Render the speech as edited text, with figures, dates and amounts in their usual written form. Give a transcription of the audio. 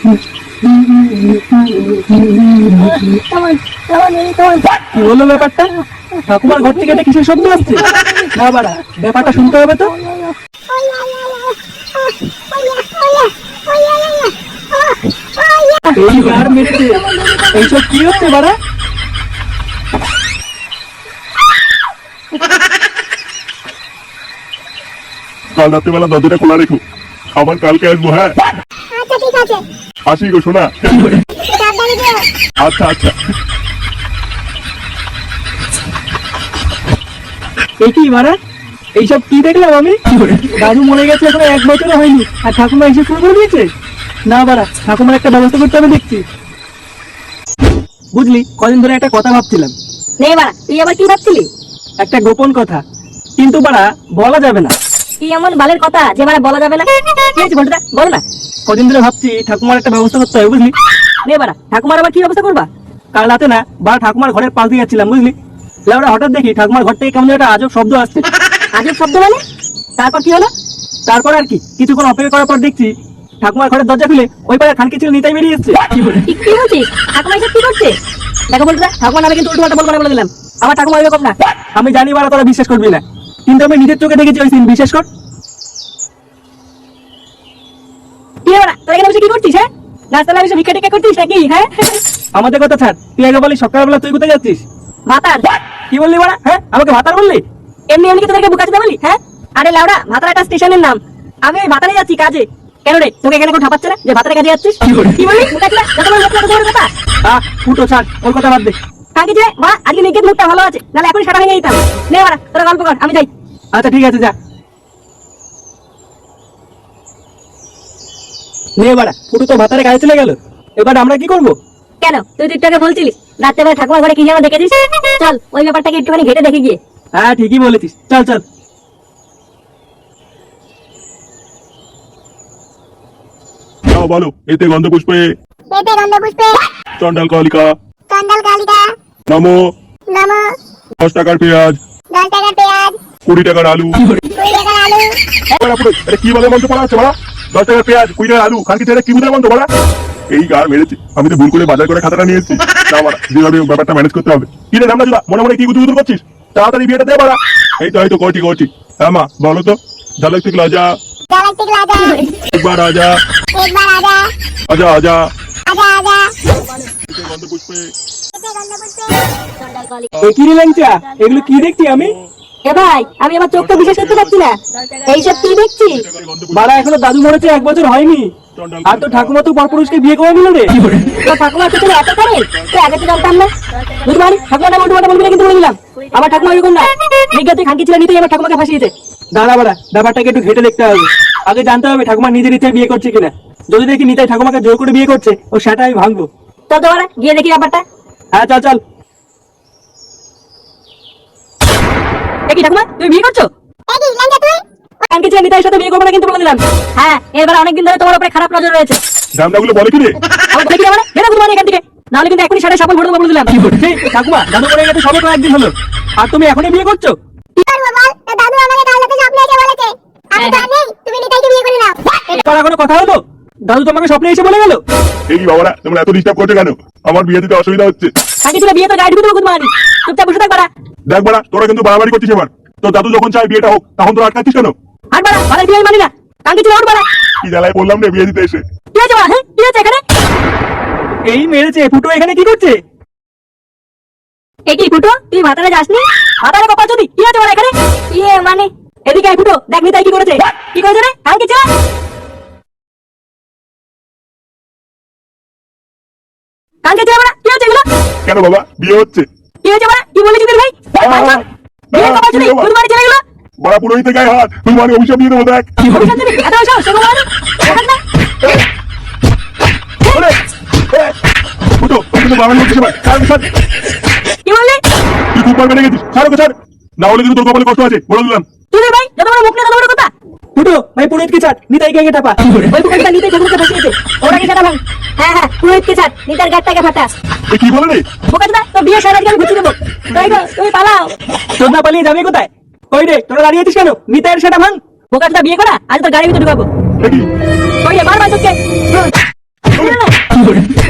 কি বললো ব্যাপারটা? ঠাকুমার ঘর থেকে একটা কিসের শব্দ আসছে? না বাড়া, ব্যাপারটা শুনতে হবে তো। এই গার মেরেছে, এইসব কি হচ্ছে বাড়া? কাল রাত্রেবেলা দরজাটা খোলা রেখো, আবার কালকে আসবো। হ্যাঁ আচ্ছা ঠিক আছে। আসি গো শোনা। সাবধানে যেও। আচ্ছা আচ্ছা। এই কি বাড়া, এইসব কি দেখলাম আমি? দাদু মরে গেছে এখনো 1 বছরও হয়নি, আর ঠাকুমা এসে শুরু করে দিয়েছে। না বাড়া, ঠাকুমার একটা ব্যবস্থা করতে হবে দেখছি। বুঝলি, কদিন ধরে একটা কথা ভাবছিলাম। নে বাড়া, তুই আবার কি ভাবছিলি? একটা গোপন কথা, কিন্তু বাড়া বলা যাবে না। কি এমন বালের কথা যে বাড়া বলা যাবে না? কি হয়েছে বলটা, বল না। কদিন ধরে ভাবছি ঠাকুমার একটা ব্যবস্থা করতে হবে, বুঝলি? নে বাড়া, ঠাকুমার আবার কি ব্যবস্থা করবা? কাল রাতে না বাড়া ঠাকুমার ঘরের পাশ দিয়ে যাচ্ছিলাম, বুঝলি? লাউড়া হঠাৎ দেখি ঠাকুমার ঘর থেকে কেমন একটা আজব শব্দ আসছে। আজব শব্দ মানে? তারপর কি হলো? তারপর আর কি, কিছুক্ষণ অপেক্ষা করার পর দেখছি ঠাকুমার ঘরের দরজা খুলে ওই পাড়ার খানকি ছিল নিতাই বেরিয়ে এসছে। কি বলছিস? ঠাকুমা এসব কি করছে? দেখো বলটা, ঠাকুমা নামে কিন্তু উল্টো পাল্টা বলবো না বলে দিলাম। আমার ঠাকুমা এরকম না। আমি জানি বাড়া তোরা বিশ্বাস করবি না, কিন্তু আমি নিজের চোখে দেখেছি ওই সিন, বিশ্বাস কর। কি বাড়া, তোরা এখানে বসে কি করছিস? হ্যাঁ, রাস্তায় বসে ভিক্ষা টিক্ষা করছিস নাকি? হ্যাঁ, আমাদের কথা ছাড়, তুই আগে বলি সকালবেলা তুই কোথায় যাচ্ছিস? ভাতার। কি বললি বাড়া? হ্যাঁ, আমাকে ভাতার বললি? এমনি এমনি কি তোদেরকে বুকাতে বলি? হ্যাঁ, আরে লাউড়া, ভাতার একটা স্টেশনের নাম। আমি ওই ভাতারে যাচ্ছি কাজে। কেন রে, তোকে এখানে কেউ ঠাপাচ্ছে না যে ভাতারে কাজে যাচ্ছিস? কি বলি বুকাচ্ছিস? যত বড় কথা। ফুটো ছাড়, ওর কথা বাদ দে। কাকি যে মা, আজকে নিকের মুখটা ভালো আছে, নাহলে এখনই সাটা ভেঙে দিতাম। নে বাড়া, তোরা গল্প কর, আমি যাই। আচ্ছা ঠিক আছে, যা। নে বাড়া, ফুটো তো ভাতারে কাজে চলে গেল, এবার আমরা কি করবো? কেন, তুই তো একটু আগে বলছিলিস রাত্রেবেলা ঠাকুমার ঘরে কি যেন দেখেছিস। চল ওই ব্যাপারটাকে একটুখানি ঘেটে দেখে গিয়ে। হ্যাঁ ঠিকই বলেছিস, চল চল। যাও বলো, এতে গন্ধ পুষ্পে এতে গন্ধ পুষ্পে চন্ডাল কালিকা চন্ডাল কালিকা নমো। নমো। 10 টাকার পেঁয়াজ, 10 টাকার পেঁয়াজ, 20 টাকার আলু। 20 টাকার আলু। আরে কি বলে মন্ত্র পড়া হচ্ছে বড়া? 10 টাকার পেঁয়াজ, 20 টাকার আলু, খানকি ছেলে কি বুঝে মন্ত্র বড়া? এই গার মেরেছে, আমি তো ভুল করে বাজার করে খাতাটা নিয়ে এসেছি। না বাড়া, যেভাবে ব্যাপারটা ম্যানেজ করতে হবে। কি রে রামনা জুদা, মনে মনে কি গুদুগুদু করছিস? তাড়াতাড়ি বিয়েটা দে বাড়া। এই তো করছি। হ্যাঁ মা, বলো তো। ঝালক রাজা, গ্যালাক্টিক রাজা, একবার রাজা, একবার রাজা, আজা আজা, আজা আজা, এতে গন্ধ পুষ্পে এতে গন্ধ পুষ্পে চন্ডাল কালিকা। এ কি রে ল্যাংচা, এগুলো কি দেখছি আমি? এ ভাই, আমি আমার চোখটা বিশ্বাস করতে পারছি না। এইসব কি দেখছি? বাড়া, এখনো দাদু মরেছে 1 বছর হয়নি, আর তো ঠাকুমা তো পরপুরুষকে বিয়ে করে নিল রে। তো ঠাকুমার পেছনে এত করে তুই আগে তো জানতাম না। বুঝতে পারি, ঠাকুমার নামে উল্টো পাল্টা বলবি না কিন্তু বলে দিলাম। আমার ঠাকুমা এরকম না। বিজ্ঞাতে খানকি ছিল নিতেই আমার ঠাকুমাকে ফাঁসিয়েছে। দাঁড়া বাড়া, ব্যাপারটাকে একটু ঘেটে দেখতে হবে। আগে জানতে হবে ঠাকুমা নিজের ইচ্ছায় বিয়ে করছে কিনা। যদি দেখি নিতাই ঠাকুমাকে জোর করে বিয়ে করছে, ও সেটা আমি ভাঙবো। চল তো বাড়া, গিয়ে দেখি ব্যাপারটা। হ্যাঁ চল চল। এ কি ঠাকুমা, তুমি বিয়ে করছো? খানকি ছিল নিতাইয়ের সাথে বিয়ে করবো না কিন্তু বলে দিলাম। হ্যাঁ, এবার অনেকদিন ধরে তোমার উপরে খারাপ নজর রয়েছে। রামনাগুলো বলে কি রে? আমি দেখি না মানে, বেরো তুমি এখান থেকে, নাহলে কিন্তু এখনই সাড়ে সাফল ভরে দেবো বলে দিলাম। সেই, ঠাকুমা দাদু মরে গেছে সবে তো 1 দিন হলো, আর তুমি এখনই বিয়ে করছো? কি করবো বল, দাদু আমাকে কাল রাতে স্বপ্নে এসে বলেছে আমি তো নেই, তুমি নিতাইকে বিয়ে করে নাও। এবার এখনো কথা হলো? দাদু তোমাকে স্বপ্নে এসে বলে গেল? এই বাবারা, তোমরা এত ডিস্টার্ব করছো কেন? আমার বিয়ে দিতে অসুবিধা হচ্ছে। খানকি ছিল বিয়ে তো গাড়ি ঢুকে দেবো কুদমানি, চুপচাপ বসে থাক বাড়া। দেখ বাড়া, তোরা কিন্তু বাড়াবাড়ি করছিস এবার। তো দাদু যখন চাই বিয়েটা হোক, তখন তোরা আটকাচ্ছিস কেন? আর বাড়া, বাড়ার বিয়ে মানি না। খানকি ছিল ওর বাড়া। কি জ্বালায় বললাম রে বিয়ে দিতে এসে। কি হয়েছে বাড়া? হ্যাঁ, কি হয়েছে এখানে? এই মেরেছে, ফুটো এখানে কি করছে? এ কি ফুটো, তুই ভাতারে যাসনি? ভাতারে কপাল যদি কি হয়েছে বাড়া এখানে? ইয়ে মানে, এদিকে আয় ফুটো, দেখ নিতাই কি করেছে। কি করেছে রে? খানকি ছিল কানকে ছিল বাড়া, কি হয়েছে এগুলো? কেন বাবা, বিয়ে হচ্ছে? কি হয়েছে বাড়া, কি বলেছিস তুই ভাই? বিয়ে কপাল যদি কুদমানি ছিল এগুলো। বড়া পুরোহিতে গায়ে হাত, তুই মানে অভিশাপ দিয়ে দেবো দেখ। অভিশাপ দিবি? এত সাহস, শোনো বাড়া, দেখাস না? ওরে, ফুটো, তুই কিন্তু বাবার লোক হিসেবে, ছাড়। কি বললি? তুই খুব বেড়ে গেছিস, ছাড়। না হলে কিন্তু তোর কপালে কষ্ট আছে, বলে দিলাম। তুই ভাই, যত বড় মুখ না তত বড় কথা। ফুটো ভাই, পুরোহিতকে ছাড়, নিতাইকে আগে টাপা। ওই পুকুরটা নিতে ঠাকুরকে ফাঁসিয়েছে, ওটাকে সেটা ভাঙ। হ্যাঁ হ্যাঁ, পুরোহিতকে ছাড়, নিতার গাড়টাকে ফাটা। এ কি বলে রে? বোকাচোদা, তোর বিয়ে সারা আজকে আমি ঘুচিয়ে দেবো। তাই গো, তুমি পালাও। তোর না পালিয়ে যাবে কোথায়? কই রে, তোরা দাঁড়িয়ে আছিস কেন? নিতাইয়ের সেটা ভাঙ। বোকাচোদা বিয়ে করা, আজ তোর গাড়ির ভিতরে ঢুকাবো। এ কি? কই রে, মার তোকে। কি